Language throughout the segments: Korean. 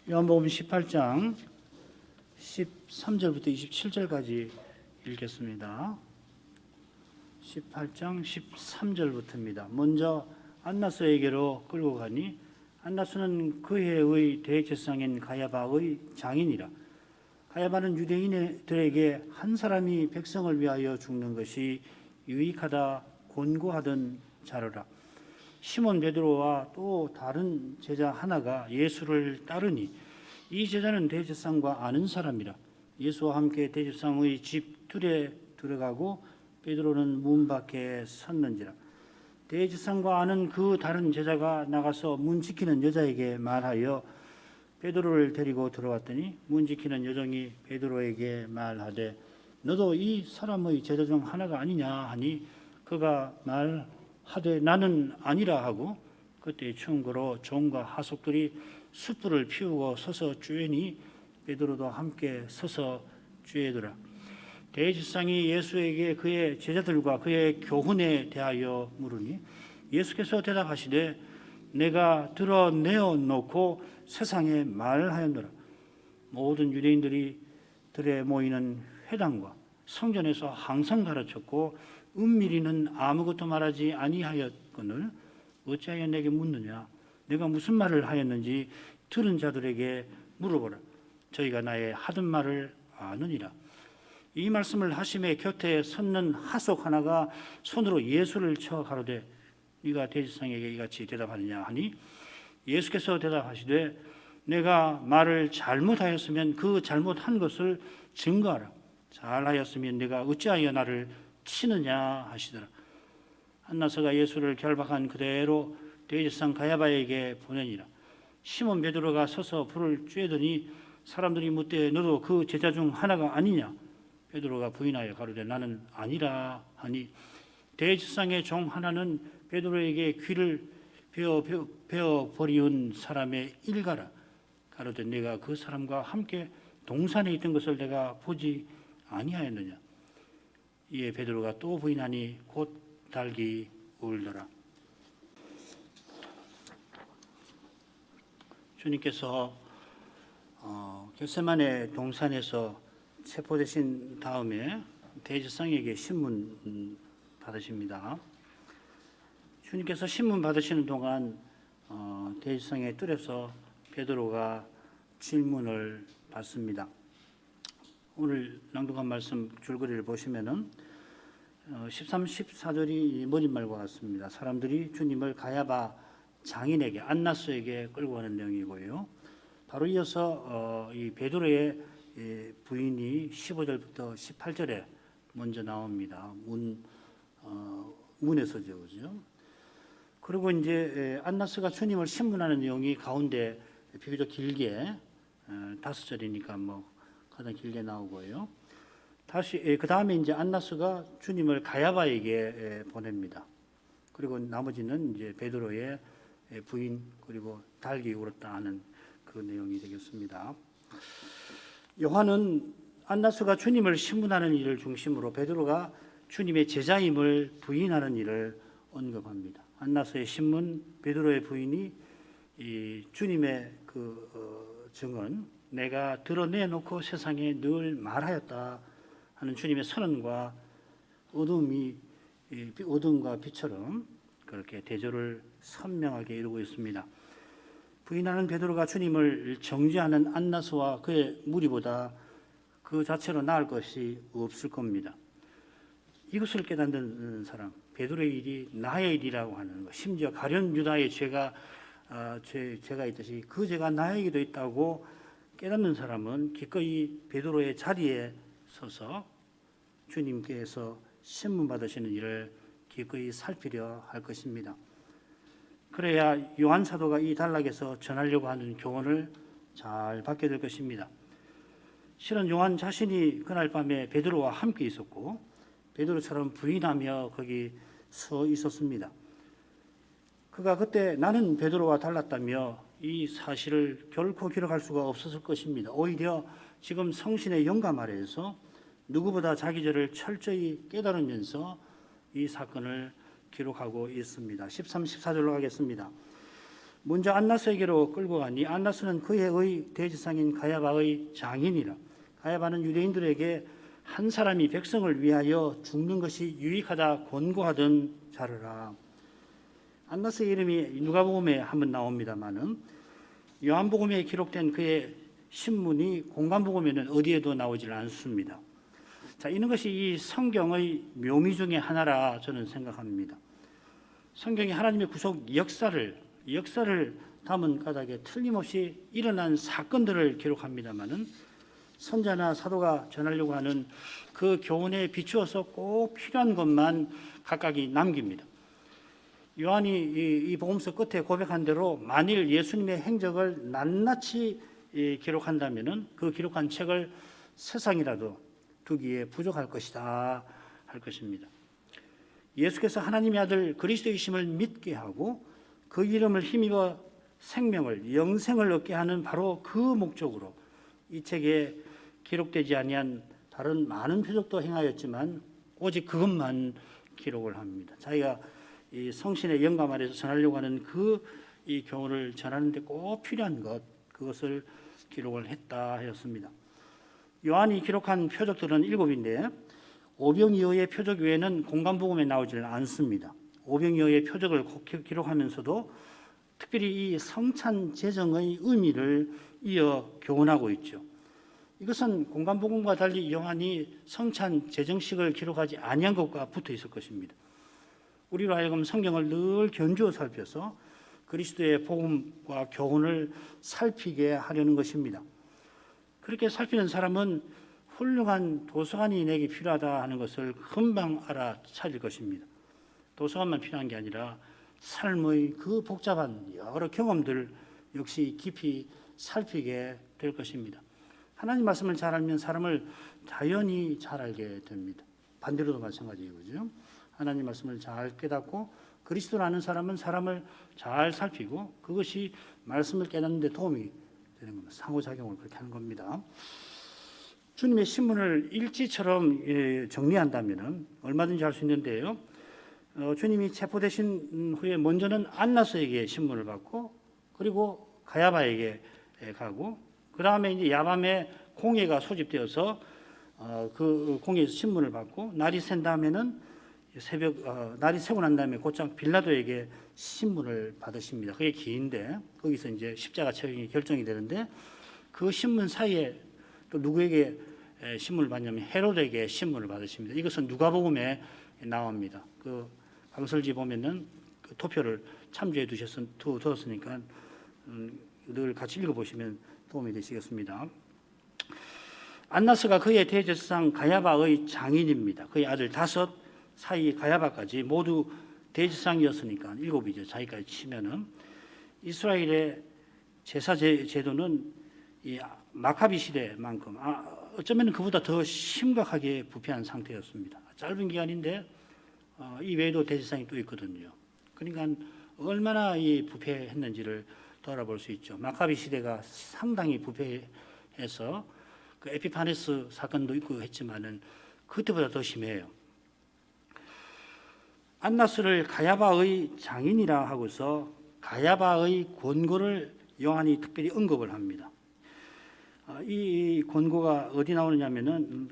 요한복음 18장 13절부터 27절까지 읽겠습니다. 18장 13절부터입니다. 먼저 안나스에게로 끌고 가니 안나스는 그 해의 대제사장인 가야바의 장인이라. 가야바는 유대인들에게 한 사람이 백성을 위하여 죽는 것이 유익하다 권고하던 자로라. 시몬 베드로와 또 다른 제자 하나가 예수를 따르니 이 제자는 대제사장과 아는 사람이라. 예수와 함께 대제사장의 집 뜰에 들어가고 베드로는 문 밖에 섰는지라. 대제사장과 아는 그 다른 제자가 나가서 문 지키는 여자에게 말하여 베드로를 데리고 들어왔더니 문 지키는 여종이 베드로에게 말하되 너도 이 사람의 제자 중 하나가 아니냐 하니 그가 말하되 나는 아니라 하고 그때 충고로 종과 하속들이 숯불을 피우고 서서 쬐니 베드로도 함께 서서 쬐더라. 대제사장이 예수에게 그의 제자들과 그의 교훈에 대하여 물으니 예수께서 대답하시되 내가 드러내어 놓고 세상에 말하였노라. 모든 유대인들이 들에 모이는 회당과 성전에서 항상 가르쳤고 은밀히는 아무것도 말하지 아니하였거늘 어찌하여 내게 묻느냐. 내가 무슨 말을 하였는지 들은 자들에게 물어보라. 저희가 나의 하던 말을 아느니라. 이 말씀을 하심에 곁에 섰는 하속 하나가 손으로 예수를 쳐 가로되 네가 대제사장에게 이같이 대답하느냐 하니 예수께서 대답하시되 내가 말을 잘못하였으면 그 잘못한 것을 증거하라. 잘하였으면 내가 어찌하여 나를 치느냐 하시더라. 안나스가 예수를 결박한 그대로 대제사장 가야바에게 보내니라. 시몬 베드로가 서서 불을 쬐더니 사람들이 묻되 너도 그 제자 중 하나가 아니냐. 베드로가 부인하여 가로되 나는 아니라 하니 대제사장의 종 하나는 베드로에게 귀를 베어 버리운 사람의 일가라. 가로되 내가 그 사람과 함께 동산에 있던 것을 내가 보지 아니하였느냐. 이에 베드로가 또 부인하니 곧 달기 울더라. 주님께서 겟세마네 동산에서 체포되신 다음에 대제사장에게 신문 받으십니다. 주님께서 신문 받으시는 동안 대제사장의 뜰에서 베드로가 질문을 받습니다. 오늘 낭독한 말씀 줄거리를 보시면은 13, 14절이 머릿말과 같습니다. 사람들이 주님을 가야바 장인에게 안나스에게 끌고 가는 내용이고요. 바로 이어서 이 베드로의 부인이 15절부터 18절에 먼저 나옵니다. 문에서죠, 그죠? 그리고 이제 안나스가 주님을 신문하는 내용이 가운데 비교적 길게 5절이니까 뭐 가장 길게 나오고요. 다시 그 다음에 이제 안나스가 주님을 가야바에게 보냅니다. 그리고 나머지는 이제 베드로의 부인 그리고 달기 울었다 하는 그 내용이 되겠습니다. 요한은 안나스가 주님을 신문하는 일을 중심으로 베드로가 주님의 제자임을 부인하는 일을 언급합니다. 안나스의 신문, 베드로의 부인이 이 주님의 그 증언, 내가 드러내놓고 세상에 늘 말하였다 하는 주님의 선언과 어둠과 빛처럼 그렇게 대조를 선명하게 이루고 있습니다. 부인하는 베드로가 주님을 정죄하는 안나스와 그의 무리보다 그 자체로 나을 것이 없을 겁니다. 이것을 깨닫는 사람, 베드로의 일이 나의 일이라고 하는 것, 심지어 가룟 유다의 죄가 있듯이 그 죄가 나에게도 있다고 깨닫는 사람은 기꺼이 베드로의 자리에 서서 주님께서 신문 받으시는 일을 기꺼이 살피려 할 것입니다. 그래야 요한 사도가 이 단락에서 전하려고 하는 교훈을 잘 받게 될 것입니다. 실은 요한 자신이 그날 밤에 베드로와 함께 있었고 베드로처럼 부인하며 거기 서 있었습니다. 그가 그때 나는 베드로와 달랐다며 이 사실을 결코 기록할 수가 없었을 것입니다. 오히려 지금 성신의 영감 아래에서 누구보다 자기 죄를 철저히 깨달으면서 이 사건을 기록하고 있습니다. 13, 14절로 가겠습니다. 먼저 안나스에게로 끌고 가니 안나스는 그의 의 대제사장인 가야바의 장인이라. 가야바는 유대인들에게 한 사람이 백성을 위하여 죽는 것이 유익하다 권고하던 자르라. 안나스의 이름이 누가복음에 한번 나옵니다마는 요한복음에 기록된 그의 신문이 공관복음에는 어디에도 나오질 않습니다. 자, 이런 것이 이 성경의 묘미 중에 하나라 저는 생각합니다. 성경이 하나님의 구속 역사를 담은 까닭에 틀림없이 일어난 사건들을 기록합니다마는 선자나 사도가 전하려고 하는 그 교훈에 비추어서 꼭 필요한 것만 각각이 남깁니다. 요한이 이 복음서 끝에 고백한 대로 만일 예수님의 행적을 낱낱이 기록한다면은 그 기록한 책을 세상이라도 두기에 부족할 것이다 할 것입니다. 예수께서 하나님의 아들 그리스도이심을 믿게 하고 그 이름을 힘입어 생명을 영생을 얻게 하는 바로 그 목적으로 이 책에 기록되지 아니한 다른 많은 표적도 행하였지만 오직 그것만 기록을 합니다. 자기가 이 성신의 영감 아래서 전하려고 하는 이 교훈을 전하는데 꼭 필요한 그것을 기록을 했다 하였습니다. 요한이 기록한 표적들은 7인데 오병이어의 표적 외에는 공관복음에 나오지는 않습니다. 오병이어의 표적을 기록하면서도 특별히 이 성찬 제정의 의미를 이어 교훈하고 있죠. 이것은 공관복음과 달리 요한이 성찬 제정식을 기록하지 아니한 것과 붙어 있을 것입니다. 우리로 하여금 성경을 늘 견주어 살펴서 그리스도의 복음과 교훈을 살피게 하려는 것입니다. 그렇게 살피는 사람은 훌륭한 도서관이 내게 필요하다 하는 것을 금방 알아차릴 것입니다. 도서관만 필요한 게 아니라 삶의 그 복잡한 여러 경험들 역시 깊이 살피게 될 것입니다. 하나님 말씀을 잘 알면 사람을 자연히 잘 알게 됩니다. 반대로도 마찬가지이고요. 하나님 말씀을 잘 깨닫고 그리스도를 아는 사람은 사람을 잘 살피고 그것이 말씀을 깨닫는 데 도움이 되는 겁니다. 상호작용을 그렇게 하는 겁니다. 주님의 신문을 일지처럼 정리한다면 얼마든지 할 수 있는데요. 주님이 체포되신 후에 먼저는 안나스에게 신문을 받고 그리고 가야바에게 가고 그 다음에 이제 야밤에 공예가 소집되어서 그 공예에서 신문을 받고 날이 샌 다음에는 날이 새고 난 다음에 곧장 빌라도에게 신문을 받으십니다. 그게 긴데 거기서 이제 십자가 처형이 결정이 되는데 그 신문 사이에 또 누구에게 신문을 받냐면 헤롯에게 신문을 받으십니다. 이것은 누가복음에 나옵니다. 그 강설지 보면은 그 토표를 참조해 두었으니까 늘 같이 읽어보시면 도움이 되시겠습니다. 안나스가 그의 대제사장 가야바의 장인입니다. 그의 아들 5 사이 가야바까지 모두 대제사장이었으니까 7이죠. 자기까지 치면은 이스라엘의 제사 제도는 이 마카비 시대만큼 어쩌면 그보다 더 심각하게 부패한 상태였습니다. 짧은 기간인데 이 외에도 대제사장이 또 있거든요. 그러니까 얼마나 이 부패했는지를 돌아볼 수 있죠. 마카비 시대가 상당히 부패해서 그 에피파네스 사건도 있고 했지만은 그때보다 더 심해요. 안나스를 가야바의 장인이라 하고서 가야바의 권고를 요한이 특별히 언급을 합니다. 이 권고가 어디 나오느냐면은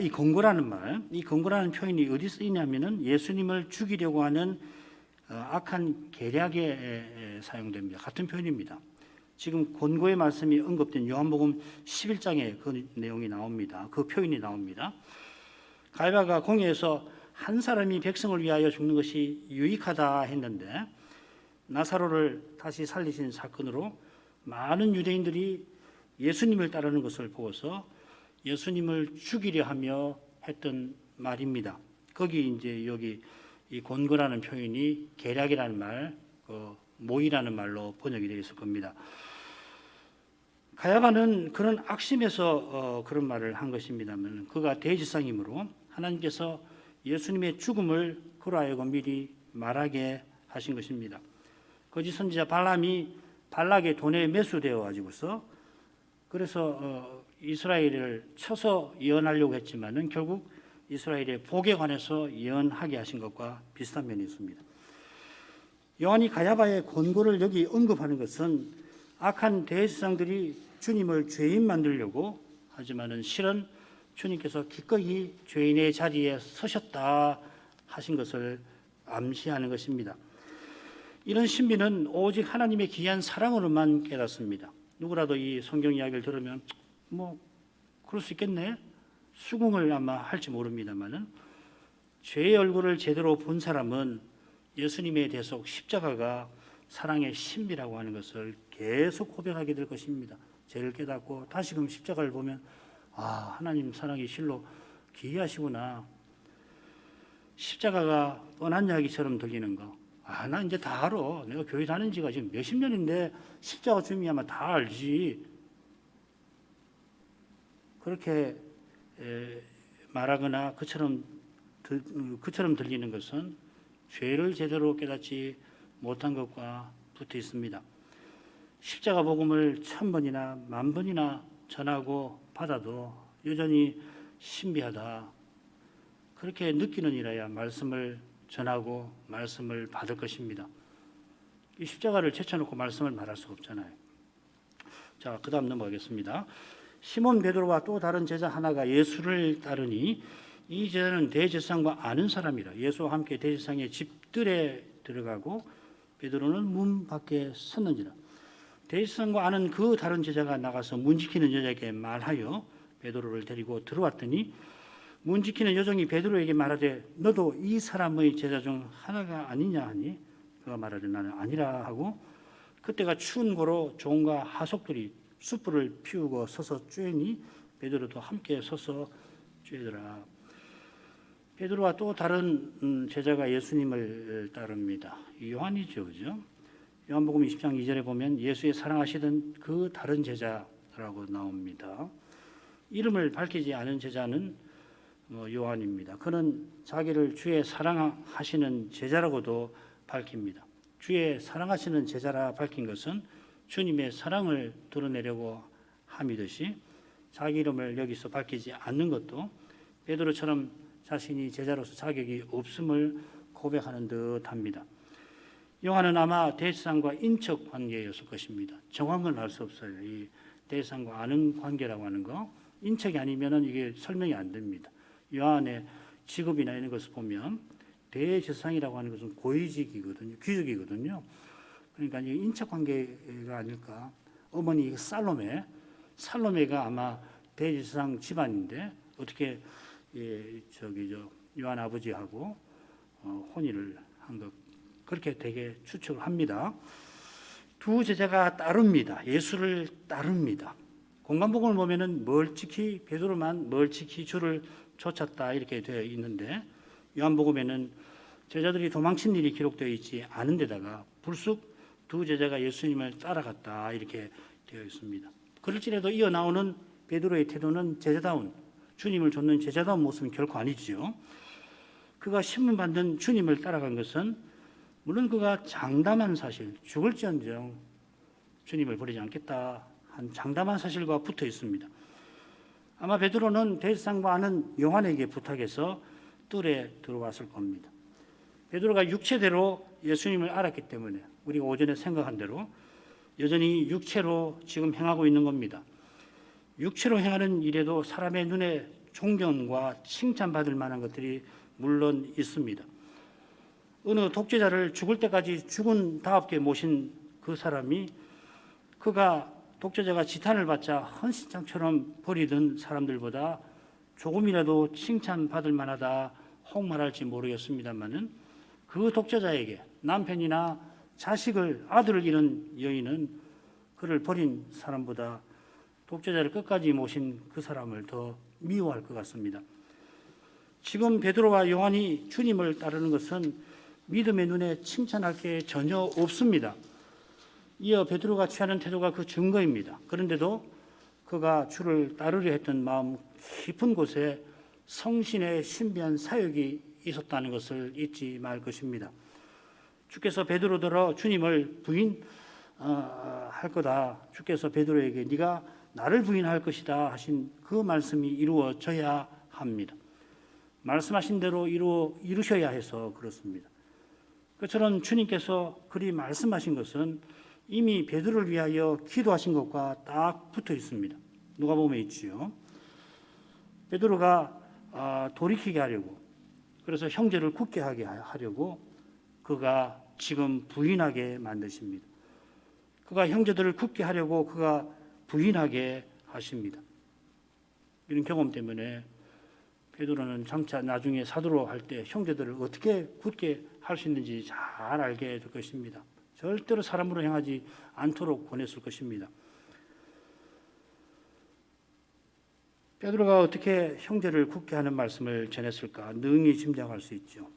이 권고라는 표현이 어디 쓰이냐면은 예수님을 죽이려고 하는 악한 계략에 사용됩니다. 같은 표현입니다. 지금 권고의 말씀이 언급된 요한복음 11장에 그 내용이 나옵니다. 그 표현이 나옵니다. 가야바가 공회에서 한 사람이 백성을 위하여 죽는 것이 유익하다 했는데 나사로를 다시 살리신 사건으로 많은 유대인들이 예수님을 따르는 것을 보고서 예수님을 죽이려 하며 했던 말입니다. 여기 이 권고라는 표현이 계략이라는 말, 모의라는 말로 번역이 되어 있을 겁니다. 가야바는 그런 악심에서 그런 말을 한 것입니다만 그가 대제사장이므로 하나님께서 예수님의 죽음을 그로 하여금 미리 말하게 하신 것입니다. 거짓 선지자 발람이 발락의 돈에 매수되어 가지고서 그래서 이스라엘을 쳐서 예언하려고 했지만은 결국 이스라엘의 복에 관해서 예언하게 하신 것과 비슷한 면이 있습니다. 요한이 가야바의 권고를 여기 언급하는 것은 악한 대제사장들이 주님을 죄인 만들려고 하지만은 실은 주님께서 기꺼이 죄인의 자리에 서셨다 하신 것을 암시하는 것입니다. 이런 신비는 오직 하나님의 귀한 사랑으로만 깨닫습니다. 누구라도 이 성경 이야기를 들으면 뭐 그럴 수 있겠네, 수긍을 아마 할지 모릅니다만은 죄의 얼굴을 제대로 본 사람은 예수님의 대속 십자가가 사랑의 신비라고 하는 것을 계속 고백하게 될 것입니다. 죄를 깨닫고 다시금 십자가를 보면 하나님 사랑이 실로 기이하시구나. 십자가가 뻔한 이야기처럼 들리는 거. 나 이제 다 알아. 내가 교회 다닌 지가 지금 몇십 년인데 십자가 주님이 아마 다 알지. 그렇게 말하거나 그처럼 들리는 것은 죄를 제대로 깨닫지 못한 것과 붙어 있습니다. 십자가 복음을 1000번이나 10,000번이나 전하고 받아도 여전히 신비하다, 그렇게 느끼느니라야 말씀을 전하고 말씀을 받을 것입니다. 이 십자가를 제쳐놓고 말씀을 말할 수가 없잖아요. 자, 그 다음 넘어가겠습니다. 시몬 베드로와 또 다른 제자 하나가 예수를 따르니 이 제자는 대제사장과 아는 사람이라. 예수와 함께 대제사장의 집들에 들어가고 베드로는 문 밖에 섰는지라. 대제사장과 아는 그 다른 제자가 나가서 문 지키는 여자에게 말하여 베드로를 데리고 들어왔더니 문 지키는 여종이 베드로에게 말하되 너도 이 사람의 제자 중 하나가 아니냐 하니 그가 말하되 나는 아니라 하고, 그때가 추운 고로 종과 하속들이 숯불을 피우고 서서 쬐니 베드로도 함께 서서 쬐더라. 베드로와 또 다른 제자가 예수님을 따릅니다. 요한이죠, 그죠? 요한복음 20장 2절에 보면 예수의 사랑하시던 그 다른 제자라고 나옵니다. 이름을 밝히지 않은 제자는 요한입니다. 그는 자기를 주의 사랑하시는 제자라고도 밝힙니다. 주의 사랑하시는 제자라 밝힌 것은 주님의 사랑을 드러내려고 함이듯이 자기 이름을 여기서 밝히지 않는 것도 베드로처럼 자신이 제자로서 자격이 없음을 고백하는 듯합니다. 요한은 아마 대제사장과 인척 관계였을 것입니다. 정확은 알 수 없어요. 이 대제사장과 아는 관계라고 하는 거, 인척이 아니면은 이게 설명이 안 됩니다. 요한의 직업이나 이런 것을 보면 대제사장이라고 하는 것은 고위직이거든요, 귀족이거든요. 그러니까 이 인척 관계가 아닐까. 어머니 살로메가 아마 대제사장 집안인데 어떻게 요한 아버지하고 혼인을 한 것, 그렇게 되게 추측을 합니다. 두 제자가 따릅니다. 예수를 따릅니다. 공간복음을 보면은 베드로만 멀찍이 주를 쫓았다 이렇게 되어 있는데, 요한복음에는 제자들이 도망친 일이 기록되어 있지 않은 데다가 불쑥 두 제자가 예수님을 따라갔다 이렇게 되어 있습니다. 그럴지라도 이어 나오는 베드로의 태도는 제자다운, 주님을 좇는 제자다운 모습은 결코 아니지요. 그가 신문 받는 주님을 따라간 것은 물론 그가 장담한 사실, 죽을지언정 주님을 버리지 않겠다 한 장담한 사실과 붙어 있습니다. 아마 베드로는 대제사장과 아는 요한에게 부탁해서 뜰에 들어왔을 겁니다. 베드로가 육체대로 예수님을 알았기 때문에 우리가 오전에 생각한 대로 여전히 육체로 지금 행하고 있는 겁니다. 육체로 행하는 일에도 사람의 눈에 존경과 칭찬받을 만한 것들이 물론 있습니다. 어느 독재자를 죽을 때까지 죽은 다합게 모신 그 사람이 그가 독재자가 지탄을 받자 헌신장처럼 버리던 사람들보다 조금이라도 칭찬받을 만하다 혹말할지 모르겠습니다만은 그 독재자에게 남편이나 아들을 잃은 여인은 그를 버린 사람보다 독재자를 끝까지 모신 그 사람을 더 미워할 것 같습니다. 지금 베드로와 요한이 주님을 따르는 것은 믿음의 눈에 칭찬할 게 전혀 없습니다. 이어 베드로가 취하는 태도가 그 증거입니다. 그런데도 그가 주를 따르려 했던 마음 깊은 곳에 성신의 신비한 사역이 있었다는 것을 잊지 말 것입니다. 주께서 베드로더러 주님을 부인할 거다. 주께서 베드로에게 네가 나를 부인할 것이다 하신 그 말씀이 이루어져야 합니다. 말씀하신 대로 이루셔야 해서 그렇습니다. 그처럼 주님께서 그리 말씀하신 것은 이미 베드로를 위하여 기도하신 것과 딱 붙어 있습니다. 누가복음에 있지요. 베드로가 돌이키게 하려고, 그래서 형제를 굳게 하게 하려고 그가 지금 부인하게 만드십니다. 그가 형제들을 굳게 하려고 그가 부인하게 하십니다. 이런 경험 때문에 베드로는 장차 나중에 사도로 할 때 형제들을 어떻게 굳게 할 수 있는지 잘 알게 될 것입니다. 절대로 사람으로 행하지 않도록 권했을 것입니다. 베드로가 어떻게 형제를 굳게 하는 말씀을 전했을까 능히 짐작할 수 있죠.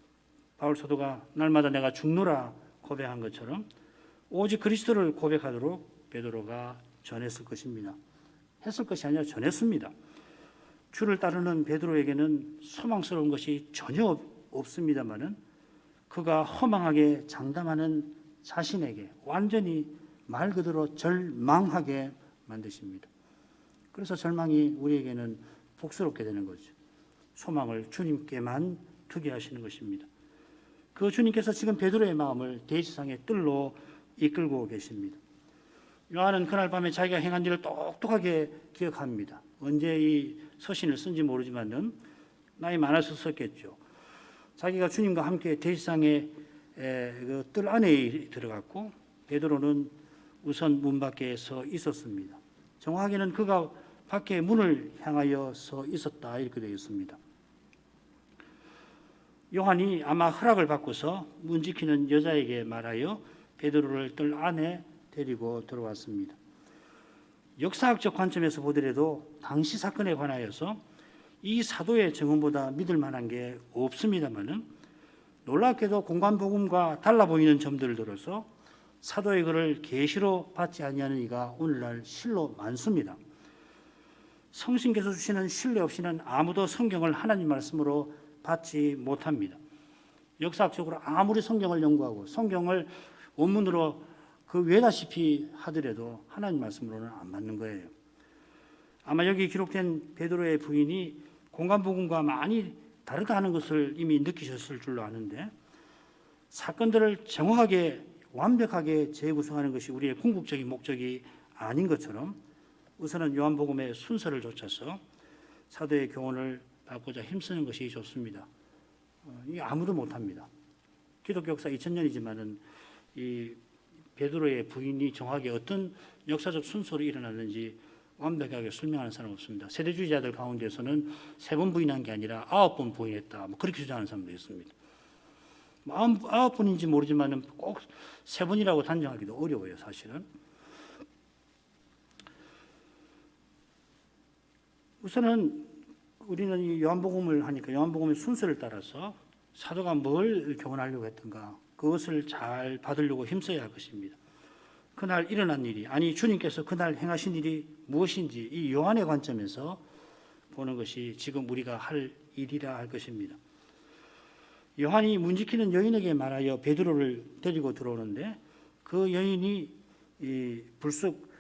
바울 사도가 날마다 내가 죽노라 고백한 것처럼 오직 그리스도를 고백하도록 베드로가 전했을 것입니다. 했을 것이 아니라 전했습니다. 주를 따르는 베드로에게는 소망스러운 것이 전혀 없습니다마는 그가 허망하게 장담하는 자신에게 완전히 말 그대로 절망하게 만드십니다. 그래서 절망이 우리에게는 복스럽게 되는 거죠. 소망을 주님께만 두게 하시는 것입니다. 그 주님께서 지금 베드로의 마음을 대지상의 뜰로 이끌고 계십니다. 요한은 그날 밤에 자기가 행한 일을 똑똑하게 기억합니다. 언제 이 서신을 쓴지 모르지만은 나이 많아서 썼겠죠. 자기가 주님과 함께 대지상의 그 뜰 안에 들어갔고 베드로는 우선 문 밖에 서 있었습니다. 정확하게는 그가 밖에 문을 향하여 서 있었다 이렇게 되어 있습니다. 요한이 아마 허락을 받고서 문 지키는 여자에게 말하여 베드로를 뜰 안에 데리고 들어왔습니다. 역사학적 관점에서 보더라도 당시 사건에 관하여서 이 사도의 증언보다 믿을 만한 게 없습니다만은 놀랍게도 공관복음과 달라 보이는 점들을 들어서 사도의 글을 계시로 받지 아니하는 이가 오늘날 실로 많습니다. 성신께서 주시는 신뢰 없이는 아무도 성경을 하나님 말씀으로 받지 못합니다. 역사학적으로 아무리 성경을 연구하고 성경을 원문으로 그 외다시피 하더라도 하나님 말씀으로는 안 맞는 거예요. 아마 여기 기록된 베드로의 부인이 공관복음과 많이 다르다는 것을 이미 느끼셨을 줄로 아는데 사건들을 정확하게 완벽하게 재구성하는 것이 우리의 궁극적인 목적이 아닌 것처럼 우선은 요한복음의 순서를 좇아서 사도의 교훈을 받고자 힘쓰는 것이 좋습니다. 이게 아무도 못합니다. 기독교 역사 2000년이지만은 이 베드로의 부인이 정확하게 어떤 역사적 순서로 일어났는지 완벽하게 설명하는 사람은 없습니다. 세대주의자들 가운데서는 3번 부인한 게 아니라 9번 부인했다. 그렇게 주장하는 사람도 있습니다. 9번인지 모르지만 꼭 3번이라고 단정하기도 어려워요, 사실은. 우선은 우리는 이 요한복음을 하니까 요한복음의 순서를 따라서 사도가 뭘 교훈하려고 했던가 그것을 잘 받으려고 힘써야 할 것입니다. 그날 일어난 일이, 아니 주님께서 그날 행하신 일이 무엇인지 이 요한의 관점에서 보는 것이 지금 우리가 할 일이라 할 것입니다. 요한이 문 지키는 여인에게 말하여 베드로를 데리고 들어오는데 그 여인이 이 불쑥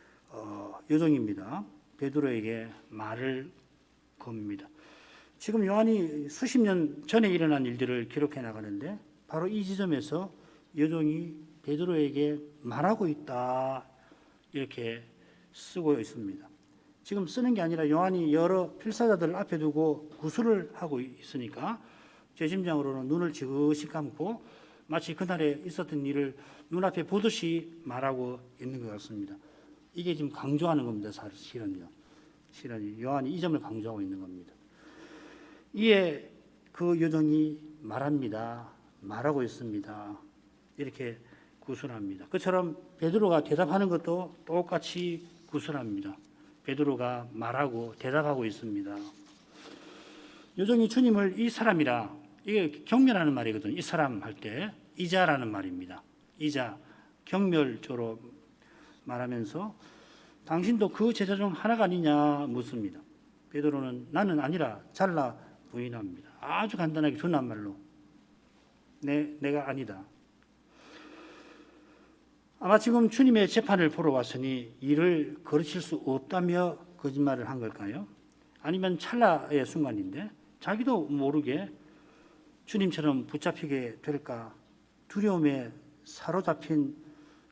여종입니다. 베드로에게 말을 겁니다. 지금 요한이 수십 년 전에 일어난 일들을 기록해 나가는데 바로 이 지점에서 여종이 베드로에게 말하고 있다 이렇게 쓰고 있습니다. 지금 쓰는 게 아니라 요한이 여러 필사자들 앞에 두고 구술을 하고 있으니까 제 심장으로는 눈을 지그시 감고 마치 그날에 있었던 일을 눈앞에 보듯이 말하고 있는 것 같습니다. 이게 지금 강조하는 겁니다. 사실은요. 실은 요한이 이 점을 강조하고 있는 겁니다. 이에 그 여종이 말합니다. 말하고 있습니다. 이렇게 구술합니다. 그처럼 베드로가 대답하는 것도 똑같이 구술합니다. 베드로가 말하고 대답하고 있습니다. 여종이 주님을 이 사람이라, 이게 경멸하는 말이거든요. 이 사람 할 때 이자라는 말입니다. 이자, 경멸조로 말하면서 당신도 그 제자 중 하나가 아니냐 묻습니다. 베드로는 나는 아니라 잘라 부인합니다. 아주 간단하게 둔한 말로 내가 아니다. 아마 지금 주님의 재판을 보러 왔으니 이를 거르칠 수 없다며 거짓말을 한 걸까요? 아니면 찰나의 순간인데 자기도 모르게 주님처럼 붙잡히게 될까 두려움에 사로잡힌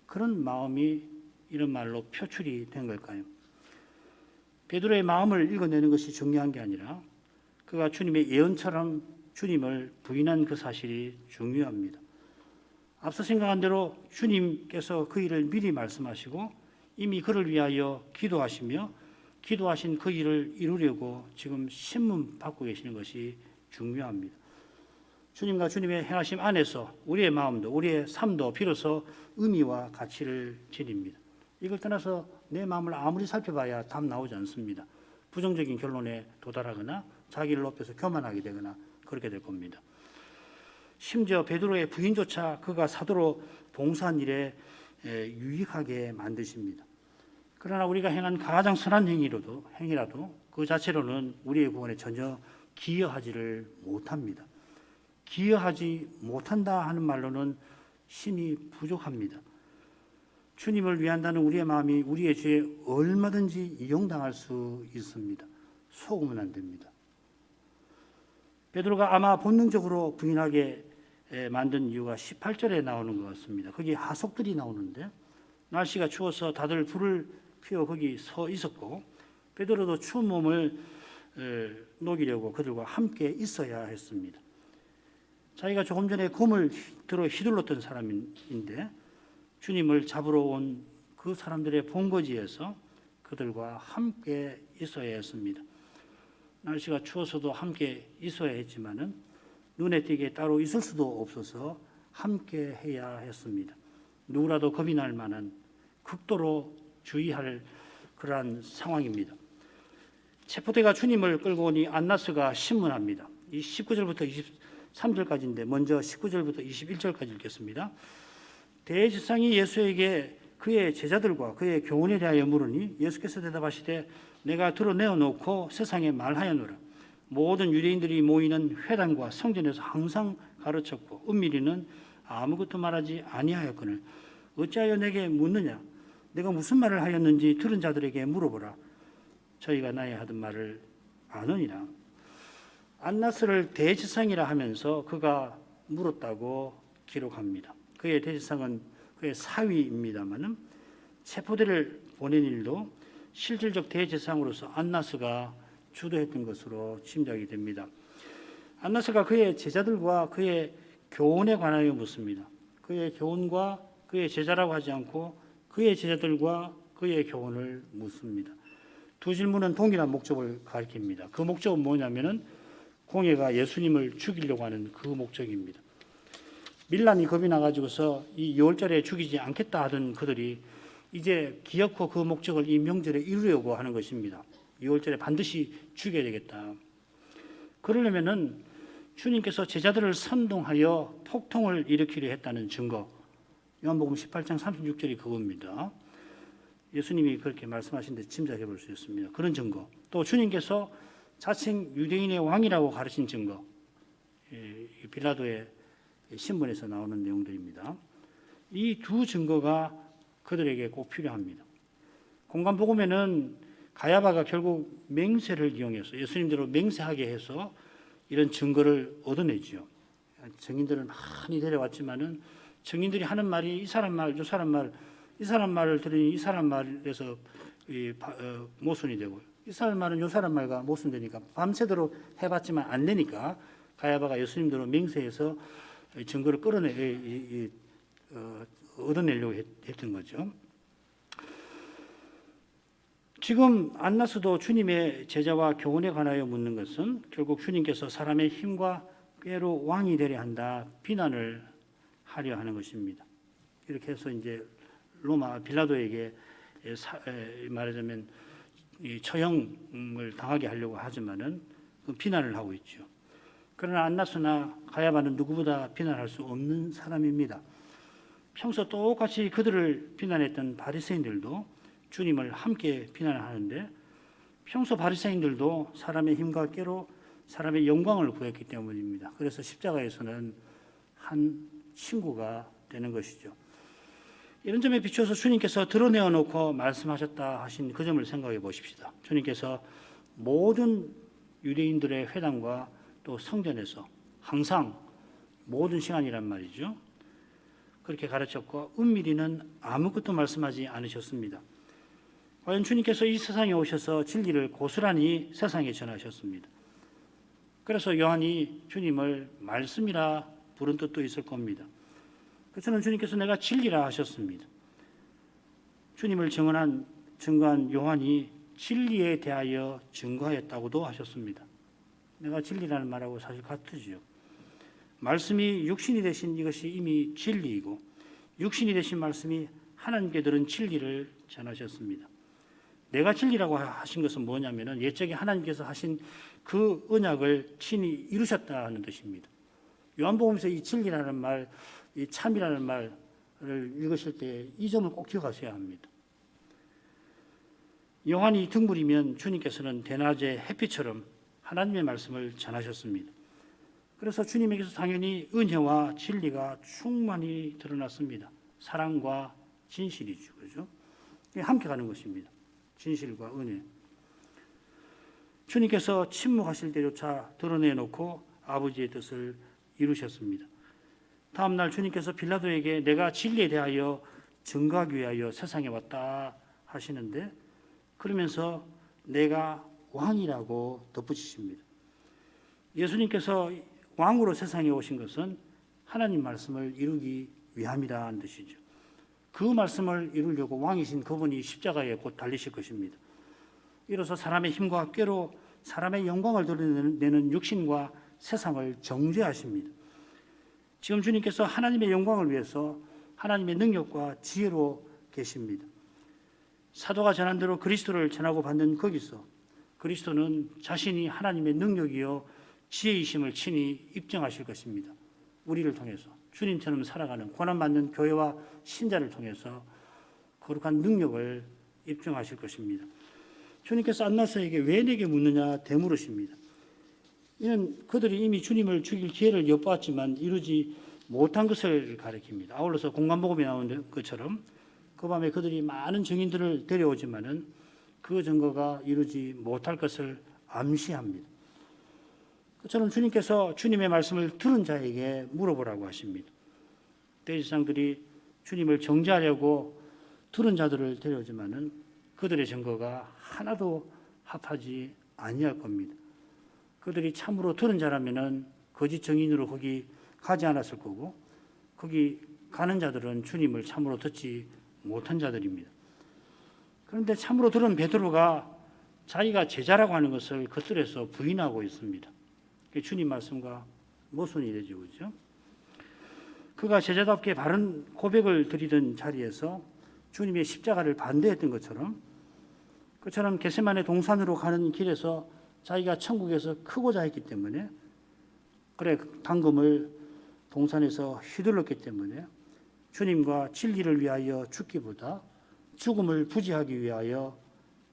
그런 마음이 이런 말로 표출이 된 걸까요? 베드로의 마음을 읽어내는 것이 중요한 게 아니라 그가 주님의 예언처럼 주님을 부인한 그 사실이 중요합니다. 앞서 생각한 대로 주님께서 그 일을 미리 말씀하시고 이미 그를 위하여 기도하시며 기도하신 그 일을 이루려고 지금 신문 받고 계시는 것이 중요합니다. 주님과 주님의 행하심 안에서 우리의 마음도 우리의 삶도 비로소 의미와 가치를 지닙니다. 이걸 떠나서 내 마음을 아무리 살펴봐야 답 나오지 않습니다. 부정적인 결론에 도달하거나 자기를 높여서 교만하게 되거나 그렇게 될 겁니다. 심지어 베드로의 부인조차 그가 사도로 봉사한 일에 유익하게 만드십니다. 그러나 우리가 행한 가장 선한 행위라도 그 자체로는 우리의 구원에 전혀 기여하지를 못합니다. 기여하지 못한다 하는 말로는 힘이 부족합니다. 주님을 위한다는 우리의 마음이 우리의 죄에 얼마든지 이용당할 수 있습니다. 속으면 안 됩니다. 베드로가 아마 본능적으로 부인하게 만든 이유가 18절에 나오는 것 같습니다. 거기 하속들이 나오는데 날씨가 추워서 다들 불을 피워 거기 서 있었고 베드로도 추운 몸을 녹이려고 그들과 함께 있어야 했습니다. 자기가 조금 전에 검을 들어 휘둘렀던 사람인데 주님을 잡으러 온 그 사람들의 본거지에서 그들과 함께 있어야 했습니다. 날씨가 추워서도 함께 있어야 했지만은 눈에 띄게 따로 있을 수도 없어서 함께 해야 했습니다. 누구라도 겁이 날 만한 극도로 주의할 그러한 상황입니다. 체포대가 주님을 끌고 오니 안나스가 신문합니다. 이 19절부터 23절까지인데 먼저 19절부터 21절까지 읽겠습니다. 대제사장이 예수에게 그의 제자들과 그의 교훈에 대하여 물으니 예수께서 대답하시되 내가 드러내어 놓고 세상에 말하였노라. 모든 유대인들이 모이는 회당과 성전에서 항상 가르쳤고 은밀히는 아무것도 말하지 아니하였거늘 어찌하여 내게 묻느냐. 내가 무슨 말을 하였는지 들은 자들에게 물어보라. 저희가 나의 하던 말을 아느니라. 안나스를 대제사장이라 하면서 그가 물었다고 기록합니다. 그의 대제사장은 그의 사위입니다마는 체포대를 보낸 일도 실질적 대제사장으로서 안나스가 주도했던 것으로 짐작이 됩니다. 안나스가 그의 제자들과 그의 교훈에 관하여 묻습니다. 그의 교훈과 그의 제자라고 하지 않고 그의 제자들과 그의 교훈을 묻습니다. 두 질문은 동일한 목적을 가리킵니다. 그 목적은 뭐냐면은 공예가 예수님을 죽이려고 하는 그 목적입니다. 밀란이 겁이 나가지고서 이 6월절에 죽이지 않겠다 하던 그들이 이제 기어코 그 목적을 이 명절에 이루려고 하는 것입니다. 6월절에 반드시 죽여야 되겠다. 그러려면은 주님께서 제자들을 선동하여 폭동을 일으키려 했다는 증거. 요한복음 18장 36절이 그겁니다. 예수님이 그렇게 말씀하신 데 짐작해 볼 수 있습니다. 그런 증거. 또 주님께서 자칭 유대인의 왕이라고 가르친 증거. 빌라도의 신문에서 나오는 내용들입니다. 이 두 증거가 그들에게 꼭 필요합니다. 공관복음에는 가야바가 결국 맹세를 이용해서 예수님대로 맹세하게 해서 이런 증거를 얻어내죠. 증인들을 많이 데려왔지만은 증인들이 하는 말이 이 사람 말, 저 사람 말, 이 사람 말을 들으니 이 사람 말에서 모순이 되고 이 사람 말은 이 사람 말과 모순되니까 밤새도록 해봤지만 안 되니까 가야바가 예수님대로 맹세해서 증거를 얻어내려고 했던 거죠. 지금 안나스도 주님의 제자와 교훈에 관하여 묻는 것은 결국 주님께서 사람의 힘과 꾀로 왕이 되려 한다 비난을 하려 하는 것입니다. 이렇게 해서 이제 로마 빌라도에게 말하자면 처형을 당하게 하려고 하지만은 그 비난을 하고 있죠. 그러나 안나스나 가야바는 누구보다 비난할 수 없는 사람입니다. 평소 똑같이 그들을 비난했던 바리새인들도 주님을 함께 비난하는데 평소 바리새인들도 사람의 힘과 꾀로 사람의 영광을 구했기 때문입니다. 그래서 십자가에서는 한 친구가 되는 것이죠. 이런 점에 비추어서 주님께서 드러내어 놓고 말씀하셨다 하신 그 점을 생각해 보십시다. 주님께서 모든 유대인들의 회당과 또 성전에서 항상 모든 시간이란 말이죠. 그렇게 가르쳤고 은밀히는 아무것도 말씀하지 않으셨습니다. 과연 주님께서 이 세상에 오셔서 진리를 고스란히 세상에 전하셨습니다. 그래서 요한이 주님을 말씀이라 부른 뜻도 있을 겁니다. 저는 주님께서 내가 진리라 하셨습니다. 주님을 증거한 요한이 진리에 대하여 증거하였다고도 하셨습니다. 내가 진리라는 말하고 사실 같으지요. 말씀이 육신이 되신 이것이 이미 진리이고 육신이 되신 말씀이 하나님께 들은 진리를 전하셨습니다. 내가 진리라고 하신 것은 뭐냐면은 옛적에 하나님께서 하신 그 언약을 친히 이루셨다는 뜻입니다. 요한복음에서 이 진리라는 말, 이 참이라는 말을 읽으실 때 이 점을 꼭 기억하셔야 합니다. 요한이 등불이면 주님께서는 대낮의 햇빛처럼 하나님의 말씀을 전하셨습니다. 그래서 주님에게서 당연히 은혜와 진리가 충만히 드러났습니다. 사랑과 진실이죠, 그죠? 함께 가는 것입니다. 진실과 은혜. 주님께서 침묵하실 때조차 드러내놓고 아버지의 뜻을 이루셨습니다. 다음 날 주님께서 빌라도에게 내가 진리에 대하여 증거하기 위하여 세상에 왔다 하시는데 그러면서 내가 왕이라고 덧붙이십니다. 예수님께서 왕으로 세상에 오신 것은 하나님 말씀을 이루기 위함이라는 뜻이죠. 그 말씀을 이루려고 왕이신 그분이 십자가에 곧 달리실 것입니다. 이로써 사람의 힘과 꾀로 사람의 영광을 드러내는 육신과 세상을 정죄하십니다. 지금 주님께서 하나님의 영광을 위해서 하나님의 능력과 지혜로 계십니다. 사도가 전한 대로 그리스도를 전하고 받는 거기서 그리스도는 자신이 하나님의 능력이요 지혜이심을 친히 입증하실 것입니다. 우리를 통해서 주님처럼 살아가는 고난받는 교회와 신자를 통해서 거룩한 능력을 입증하실 것입니다. 주님께서 안나서에게 왜 내게 묻느냐 되물으십니다. 이는 그들이 이미 주님을 죽일 기회를 엿보았지만 이루지 못한 것을 가리킵니다. 아울러서 공관복음에 나오는 것처럼 그 밤에 그들이 많은 증인들을 데려오지만은 그 증거가 이루지 못할 것을 암시합니다. 그처럼 주님께서 주님의 말씀을 들은 자에게 물어보라고 하십니다. 대제사장들이 주님을 정죄하려고 들은 자들을 데려오지만은 그들의 증거가 하나도 합하지 아니할 겁니다. 그들이 참으로 들은 자라면은 거짓 증인으로 거기 가지 않았을 거고 거기 가는 자들은 주님을 참으로 듣지 못한 자들입니다. 그런데 참으로 들은 베드로가 자기가 제자라고 하는 것을 겉들에서 부인하고 있습니다. 주님 말씀과 모순이 되죠, 그렇죠? 그가 제자답게 바른 고백을 드리던 자리에서 주님의 십자가를 반대했던 것처럼 그처럼 겟세마네 동산으로 가는 길에서 자기가 천국에서 크고자 했기 때문에 그래 당금을 동산에서 휘둘렀기 때문에 주님과 진리를 위하여 죽기보다 죽음을 부지하기 위하여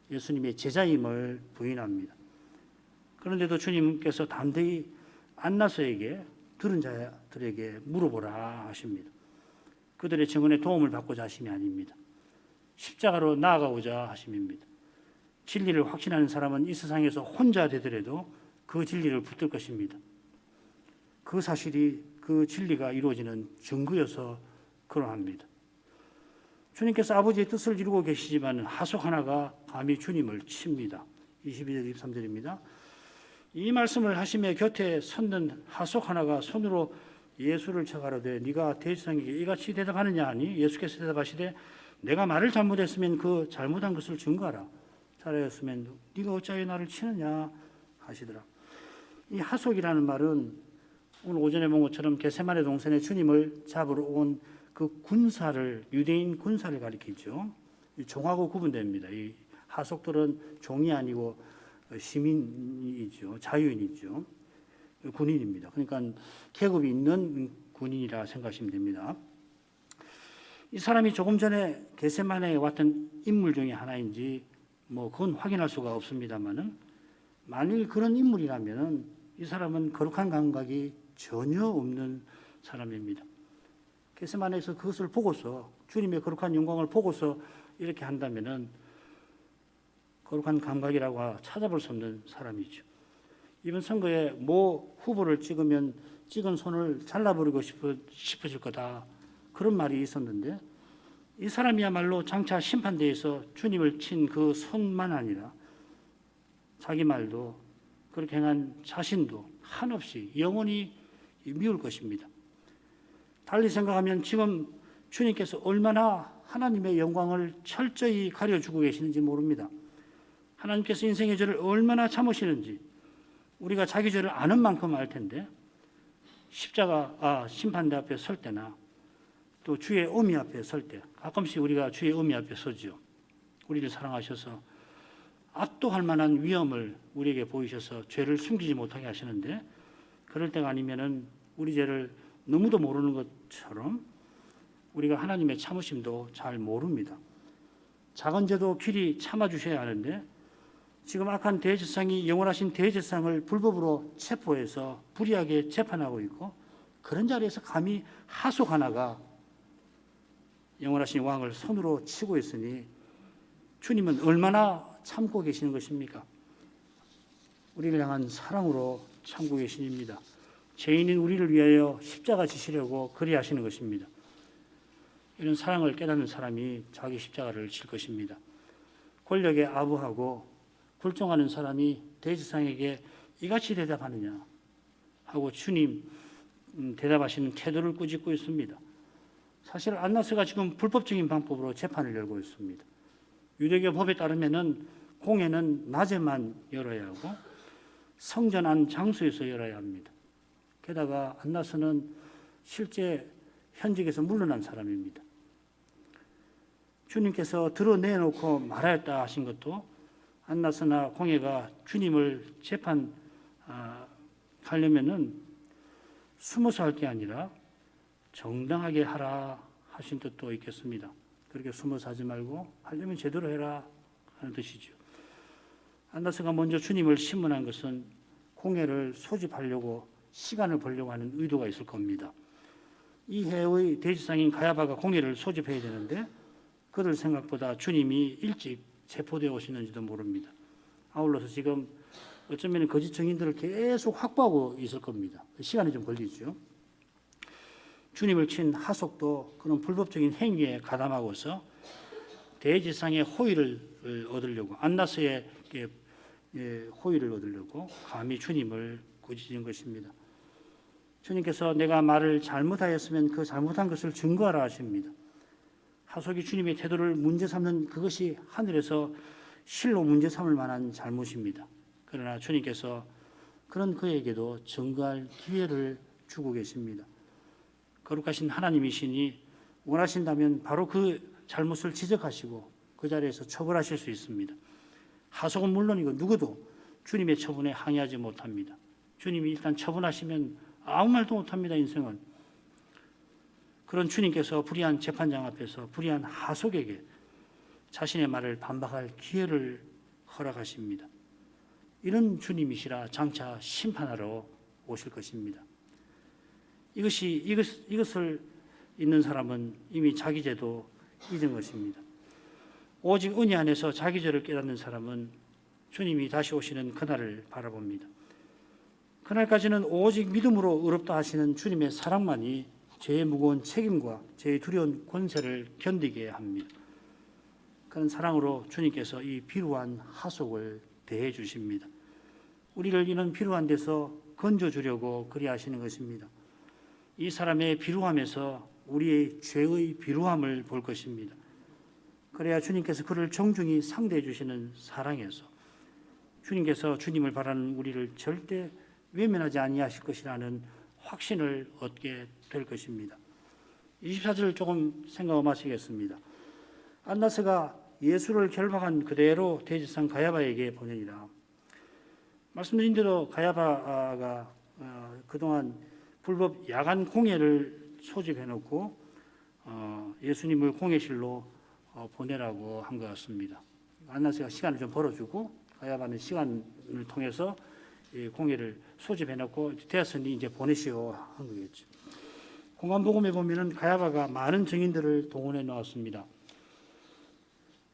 예수님의 제자임을 부인합니다. 그런데도 주님께서 담대히 안나서에게 들은 자들에게 물어보라 하십니다. 그들의 증언에 도움을 받고자 하심이 아닙니다. 십자가로 나아가고자 하심입니다. 진리를 확신하는 사람은 이 세상에서 혼자 되더라도 그 진리를 붙들 것입니다. 그 사실이 그 진리가 이루어지는 증거여서 그러합니다. 주님께서 아버지의 뜻을 이루고 계시지만 하속 하나가 감히 주님을 칩니다. 22절 23절입니다. 이 말씀을 하시며 곁에 섰는 하속 하나가 손으로 예수를 쳐 가로되 네가 대제사장에게 이같이 대답하느냐 하니 예수께서 대답하시되 내가 말을 잘못했으면 그 잘못한 것을 증거하라. 잘하였으면 네가 어찌하여 나를 치느냐 하시더라. 이 하속이라는 말은 오늘 오전에 본 것처럼 겟세마네 동산에 주님을 잡으러 온 그 군사를 유대인 군사를 가리키죠. 종하고 구분됩니다. 이 하속들은 종이 아니고 시민이죠. 자유인이죠. 군인입니다. 그러니까 계급이 있는 군인이라 생각하시면 됩니다. 이 사람이 조금 전에 겟세마네에 왔던 인물 중에 하나인지 그건 확인할 수가 없습니다만은 만일 그런 인물이라면은 이 사람은 거룩한 감각이 전혀 없는 사람입니다. 겟세마네에서 그것을 보고서 주님의 거룩한 영광을 보고서 이렇게 한다면은 거룩한 감각이라고 찾아볼 수 없는 사람이죠. 이번 선거에 모 후보를 찍으면 찍은 손을 잘라버리고 싶으실 거다. 그런 그런 말이 있었는데 이 사람이야말로 장차 심판대에서 주님을 친 그 손만 아니라 자기 말도 그렇게 행한 자신도 한없이 영원히 미울 것입니다. 달리 생각하면 지금 주님께서 얼마나 하나님의 영광을 철저히 가려주고 계시는지 모릅니다. 하나님께서 인생의 죄를 얼마나 참으시는지 우리가 자기 죄를 아는 만큼 알 텐데 심판대 앞에 설 때나 또 주의 어미 앞에 설 때 가끔씩 우리가 주의 어미 앞에 서지요. 우리를 사랑하셔서 압도할 만한 위험을 우리에게 보이셔서 죄를 숨기지 못하게 하시는데 그럴 때가 아니면은 우리 죄를 너무도 모르는 것처럼 우리가 하나님의 참으심도 잘 모릅니다. 작은 죄도 길이 참아주셔야 하는데 지금 악한 대제사장이 영원하신 대제사장을 불법으로 체포해서 불의하게 재판하고 있고 그런 자리에서 감히 하속 하나가 영원하신 왕을 손으로 치고 있으니 주님은 얼마나 참고 계시는 것입니까? 우리를 향한 사랑으로 참고 계십니다. 죄인인 우리를 위하여 십자가 지시려고 그리하시는 것입니다. 이런 사랑을 깨닫는 사람이 자기 십자가를 질 것입니다. 권력에 아부하고 굴종하는 사람이 대제사장에게 이같이 대답하느냐 하고 주님 대답하시는 태도를 꾸짖고 있습니다. 사실 안나스가 지금 불법적인 방법으로 재판을 열고 있습니다. 유대교 법에 따르면은 공회는 낮에만 열어야 하고 성전 안 장소에서 열어야 합니다. 게다가 안나스는 실제 현직에서 물러난 사람입니다. 주님께서 드러내놓고 말하였다 하신 것도 안나스나 공회가 주님을 재판하려면은 숨어서 할 게 아니라 정당하게 하라 하신 뜻도 있겠습니다. 그렇게 숨어서 하지 말고 하려면 제대로 해라 하는 뜻이죠. 안나스가 먼저 주님을 신문한 것은 공회를 소집하려고 시간을 벌려고 하는 의도가 있을 겁니다. 이 해의 대제사장인 가야바가 공회를 소집해야 되는데 그들 생각보다 주님이 일찍 체포되어 오시는지도 모릅니다. 아울러서 지금 어쩌면 거짓 증인들을 계속 확보하고 있을 겁니다. 시간이 좀 걸리죠. 주님을 친 하속도 그런 불법적인 행위에 가담하고서 대제사장의 호의를 얻으려고 안나스의 호의를 얻으려고 감히 주님을 꾸짖은 것입니다. 주님께서 내가 말을 잘못하였으면 그 잘못한 것을 증거하라 하십니다. 하속이 주님의 태도를 문제 삼는 그것이 하늘에서 실로 문제 삼을 만한 잘못입니다. 그러나 주님께서 그런 그에게도 증거할 기회를 주고 계십니다. 거룩하신 하나님이시니 원하신다면 바로 그 잘못을 지적하시고 그 자리에서 처벌하실 수 있습니다. 하속은 물론이고 누구도 주님의 처분에 항의하지 못합니다. 주님이 일단 처분하시면 아무 말도 못합니다. 인생은. 그런 주님께서 불의한 재판장 앞에서 불의한 하속에게 자신의 말을 반박할 기회를 허락하십니다. 이런 주님이시라 장차 심판하러 오실 것입니다. 이것을 있는 사람은 이미 자기 죄도 잊은 것입니다. 오직 은혜 안에서 자기 죄를 깨닫는 사람은 주님이 다시 오시는 그날을 바라봅니다. 그날까지는 오직 믿음으로 의롭다 하시는 주님의 사랑만이 죄의 무거운 책임과 죄의 두려운 권세를 견디게 합니다. 그런 사랑으로 주님께서 이 비루한 하속을 대해 주십니다. 우리를 이런 비루한 데서 건져주려고 그리하시는 것입니다. 이 사람의 비루함에서 우리의 죄의 비루함을 볼 것입니다. 그래야 주님께서 그를 정중히 상대해 주시는 사랑에서 주님께서 주님을 바라는 우리를 절대 외면하지 아니하실 것이라는 확신을 얻게 될 것입니다. 24절을 조금 생각해 마시겠습니다. 안나스가 예수를 결박한 그대로 대제사장 가야바에게 보내니라. 말씀드린 대로 가야바가 그동안 불법 야간 공회를 소집해 놓고 예수님을 공회실로 보내라고 한 것 같습니다. 안나스가 시간을 좀 벌어주고 가야바는 시간을 통해서 공회를 소집해 놓고 되었으니 이제 보내시오 한 거겠죠. 공안복음에 보면은 가야바가 많은 증인들을 동원해 놓았습니다.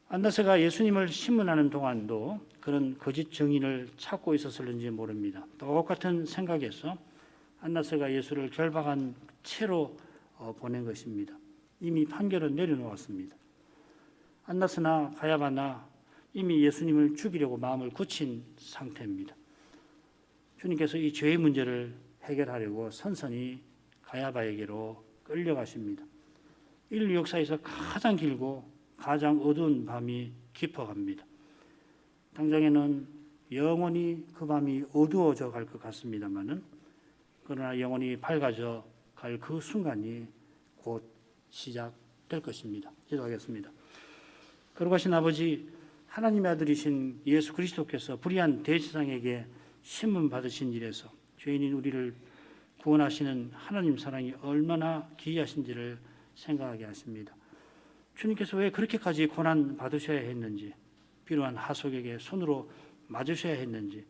안나스가 예수님을 신문하는 동안도 그런 거짓 증인을 찾고 있었을지 모릅니다. 똑같은 생각에서 안나스가 예수를 결박한 채로 보낸 것입니다. 이미 판결은 내려놓았습니다. 안나스나 가야바나 이미 예수님을 죽이려고 마음을 굳힌 상태입니다. 주님께서 이 죄의 문제를 해결하려고 선선히 가야바에게로 끌려가십니다. 인류 역사에서 가장 길고 가장 어두운 밤이 깊어갑니다. 당장에는 영원히 그 밤이 어두워져 갈 것 같습니다만은, 그러나 영원히 밝아져 갈 그 순간이 곧 시작될 것입니다. 기도하겠습니다. 거룩하신 아버지, 하나님의 아들이신 예수 그리스도께서 불의한 대제사장에게 신문 받으신 일에서 죄인인 우리를 구원하시는 하나님 사랑이 얼마나 기이하신지를 생각하게 하십니다. 주님께서 왜 그렇게까지 고난 받으셔야 했는지, 필요한 하속에게 손으로 맞으셔야 했는지,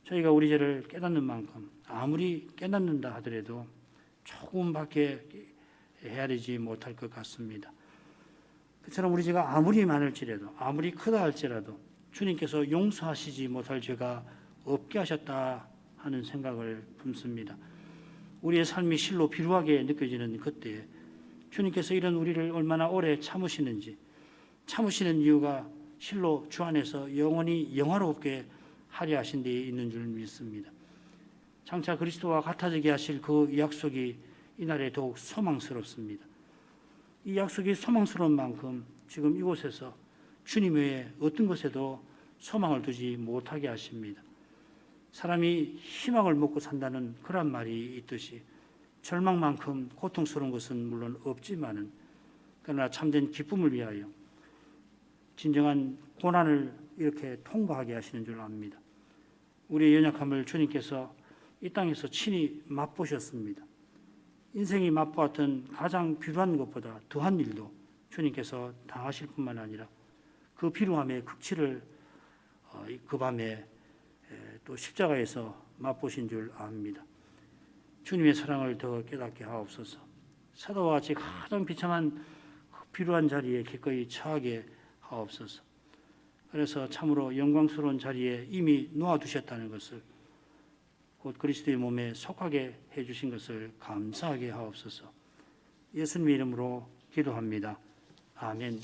저희가 우리 죄를 깨닫는 만큼 아무리 깨닫는다 하더라도 조금밖에 헤아리지 못할 것 같습니다. 그처럼 우리 죄가 아무리 많을지라도, 아무리 크다 할지라도 주님께서 용서하시지 못할 죄가 없게 하셨다 하는 생각을 품습니다. 우리의 삶이 실로 비루하게 느껴지는 그때 주님께서 이런 우리를 얼마나 오래 참으시는지, 참으시는 이유가 실로 주 안에서 영원히 영화롭게 하려 하신 데 있는 줄 믿습니다. 장차 그리스도와 같아지게 하실 그 약속이 이날에 더욱 소망스럽습니다. 이 약속이 소망스러운 만큼 지금 이곳에서 주님 외에 어떤 것에도 소망을 두지 못하게 하십니다. 사람이 희망을 먹고 산다는 그런 말이 있듯이 절망만큼 고통스러운 것은 물론 없지만은, 그러나 참된 기쁨을 위하여 진정한 고난을 이렇게 통과하게 하시는 줄 압니다. 우리의 연약함을 주님께서 이 땅에서 친히 맛보셨습니다. 인생이 맛보았던 가장 비루한 것보다 더한 일도 주님께서 당하실 뿐만 아니라 그 비루함의 극치를 그 밤에 또 십자가에서 맛보신 줄 압니다. 주님의 사랑을 더 깨닫게 하옵소서. 사도와 같이 가장 비참한 비루한 자리에 기꺼이 처하게 하옵소서. 그래서 참으로 영광스러운 자리에 이미 놓아두셨다는 것을, 곧 그리스도의 몸에 속하게 해주신 것을 감사하게 하옵소서. 예수님의 이름으로 기도합니다. 아멘.